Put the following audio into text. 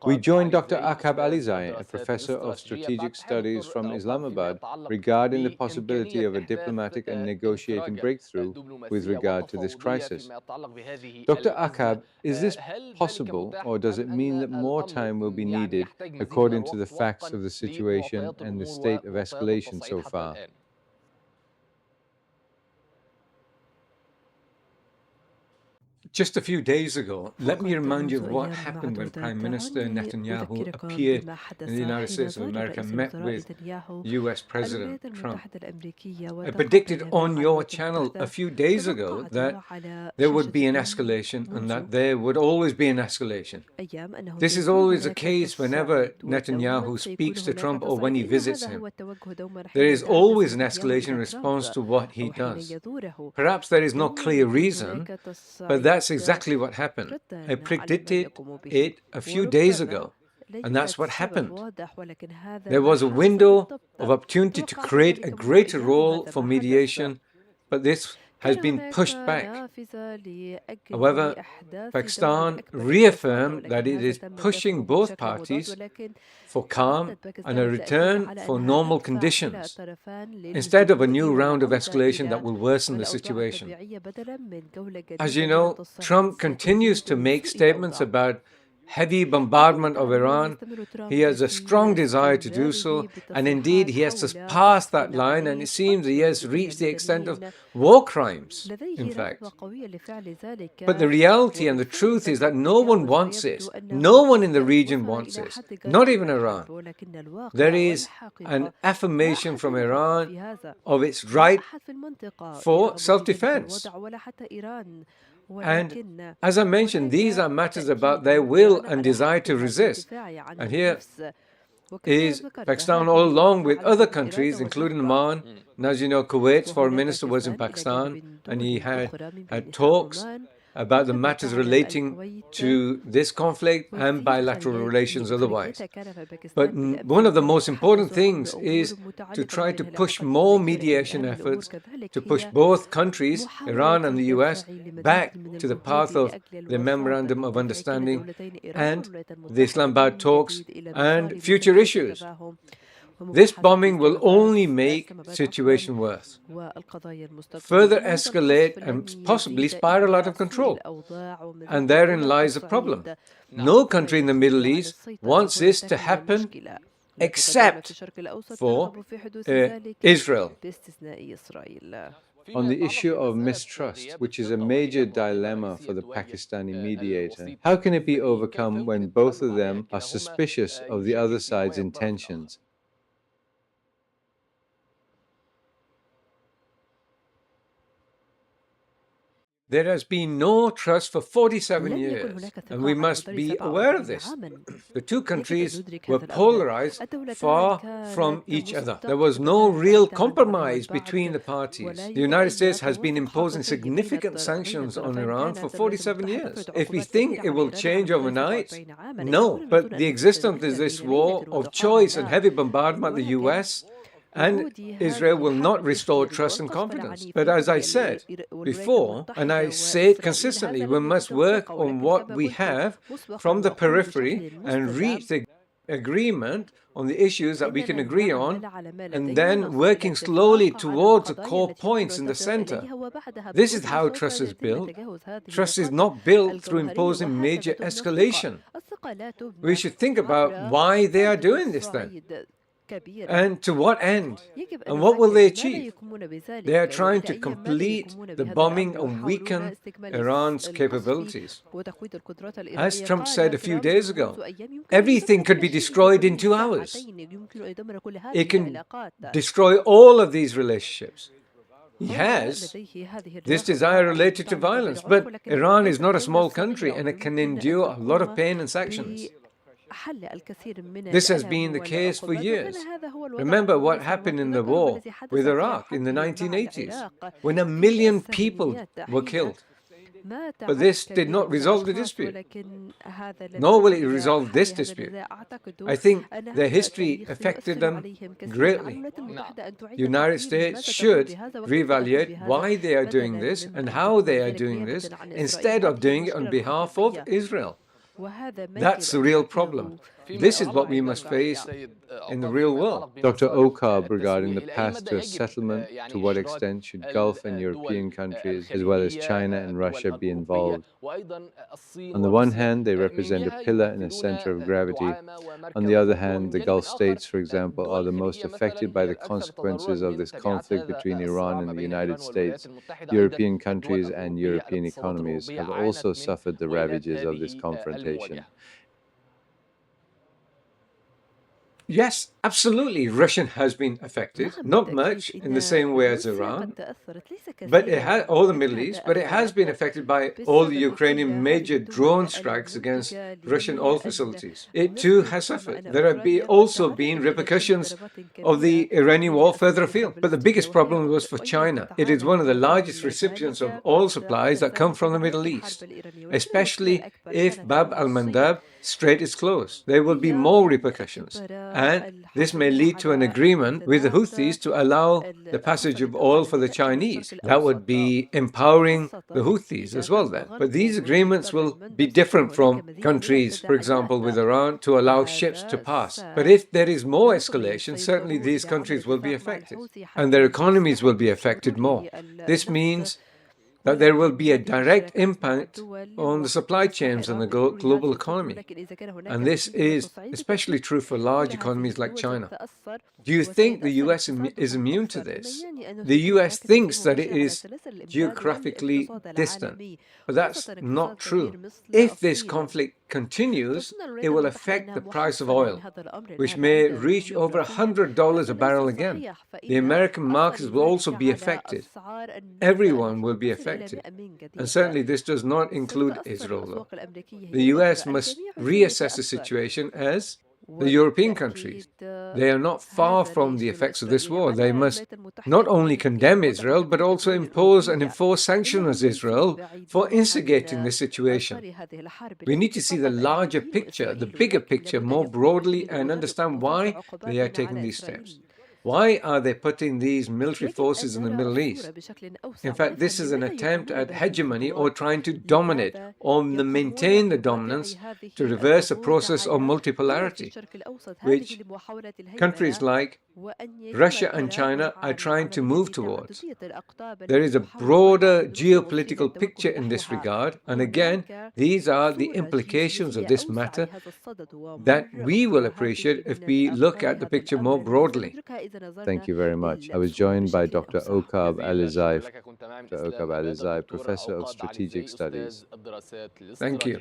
We joined Dr. Auqaab Alizai, a professor of strategic studies from Islamabad, regarding the possibility of a diplomatic and negotiating breakthrough with regard to this crisis. Dr. Auqaab, is this possible, or does it mean that more time will be needed according to the facts of the situation and the state of escalation so far? Just a few days ago, let me remind you of what happened when Prime Minister Netanyahu appeared in the United States of America and met with US President Trump. I predicted on your channel a few days ago that there would be an escalation and that there would always be an escalation. This is always the case whenever Netanyahu speaks to Trump or when he visits him. There is always an escalation in response to what he does. Perhaps there is no clear reason, but that's exactly what happened. I predicted it a few days ago, and that's what happened. There was a window of opportunity to create a greater role for mediation, but this has been pushed back. However, Pakistan reaffirmed that it is pushing both parties for calm and a return for normal conditions, instead of a new round of escalation that will worsen the situation. As you know, Trump continues to make statements about heavy bombardment of Iran. He has a strong desire to do so, and indeed he has surpassed that line, and it seems he has reached the extent of war crimes, in fact. But the reality and the truth is that no one wants this. No one in the region wants this, not even Iran. There is an affirmation from Iran of its right for self-defense. And as I mentioned, these are matters about their will and desire to resist. And here is Pakistan, all along with other countries, including Oman. And as you know, Kuwait's foreign minister was in Pakistan, and he had talks about the matters relating to this conflict and bilateral relations otherwise. But one of the most important things is to try to push more mediation efforts, to push both countries, Iran and the US, back to the path of the Memorandum of Understanding and the Islamabad talks and future issues. This bombing will only make the situation worse, further escalate and possibly spiral out of control. And therein lies the problem. No country in the Middle East wants this to happen except for Israel. On the issue of mistrust, which is a major dilemma for the Pakistani mediator, how can it be overcome when both of them are suspicious of the other side's intentions? There has been no trust for 47 years, and we must be aware of this. The two countries were polarized far from each other. There was no real compromise between the parties. The United States has been imposing significant sanctions on Iran for 47 years. If we think it will change overnight, no. But the existence of this war of choice and heavy bombardment of the US and Israel will not restore trust and confidence. But as I said before, and I say it consistently, we must work on what we have from the periphery and reach the agreement on the issues that we can agree on, and then working slowly towards the core points in the center. This is how trust is built. Trust is not built through imposing major escalation. We should think about why they are doing this then. And to what end? And what will they achieve? They are trying to complete the bombing and weaken Iran's capabilities. As Trump said a few days ago, everything could be destroyed in 2 hours. It can destroy all of these relationships. He has this desire related to violence, but Iran is not a small country and it can endure a lot of pain and sanctions. This has been the case for years. Remember what happened in the war with Iraq in the 1980s, when 1 million people were killed. But this did not resolve the dispute, nor will it resolve this dispute. I think their history affected them greatly. The United States should reevaluate why they are doing this and how they are doing this instead of doing it on behalf of Israel. That's the real problem. This is what we must face in the real world. Dr. Auqaab, regarding the path to a settlement, to what extent should Gulf and European countries, as well as China and Russia, be involved? On the one hand, they represent a pillar and a center of gravity. On the other hand, the Gulf states, for example, are the most affected by the consequences of this conflict between Iran and the United States. European countries and European economies have also suffered the ravages of this confrontation. Yes, absolutely. Russia has been affected, not much in the same way as Iran, but it has, or the Middle East, but it has been affected by all the Ukrainian major drone strikes against Russian oil facilities. It too has suffered. There have also been repercussions of the Iranian war further afield. But the biggest problem was for China. It is one of the largest recipients of oil supplies that come from the Middle East, especially if Bab al-Mandab Strait is closed. There will be more repercussions, and this may lead to an agreement with the Houthis to allow the passage of oil for the Chinese. That would be empowering the Houthis as well then. But these agreements will be different from countries, for example, with Iran, to allow ships to pass. But if there is more escalation, certainly these countries will be affected, and their economies will be affected more. This means that there will be a direct impact on the supply chains and the global economy. And this is especially true for large economies like China. Do you think the US is immune to this? The US thinks that it is geographically distant, but that's not true. If this conflict continues, it will affect the price of oil, which may reach over $100 a barrel again. The American markets will also be affected. Everyone will be affected. And certainly this does not include Israel, though. The US must reassess the situation as the European countries. They are not far from the effects of this war. They must not only condemn Israel, but also impose and enforce sanctions on Israel for instigating this situation. We need to see the larger picture, the bigger picture, more broadly and understand why they are taking these steps. Why are they putting these military forces in the Middle East? In fact, this is an attempt at hegemony or trying to dominate or maintain the dominance to reverse the process of multipolarity, which countries like Russia and China are trying to move towards. There is a broader geopolitical picture in this regard, and again, these are the implications of this matter that we will appreciate if we look at the picture more broadly. Thank you very much. I was joined by Dr. Auqaab Alizai, Professor of Strategic Studies. Thank you.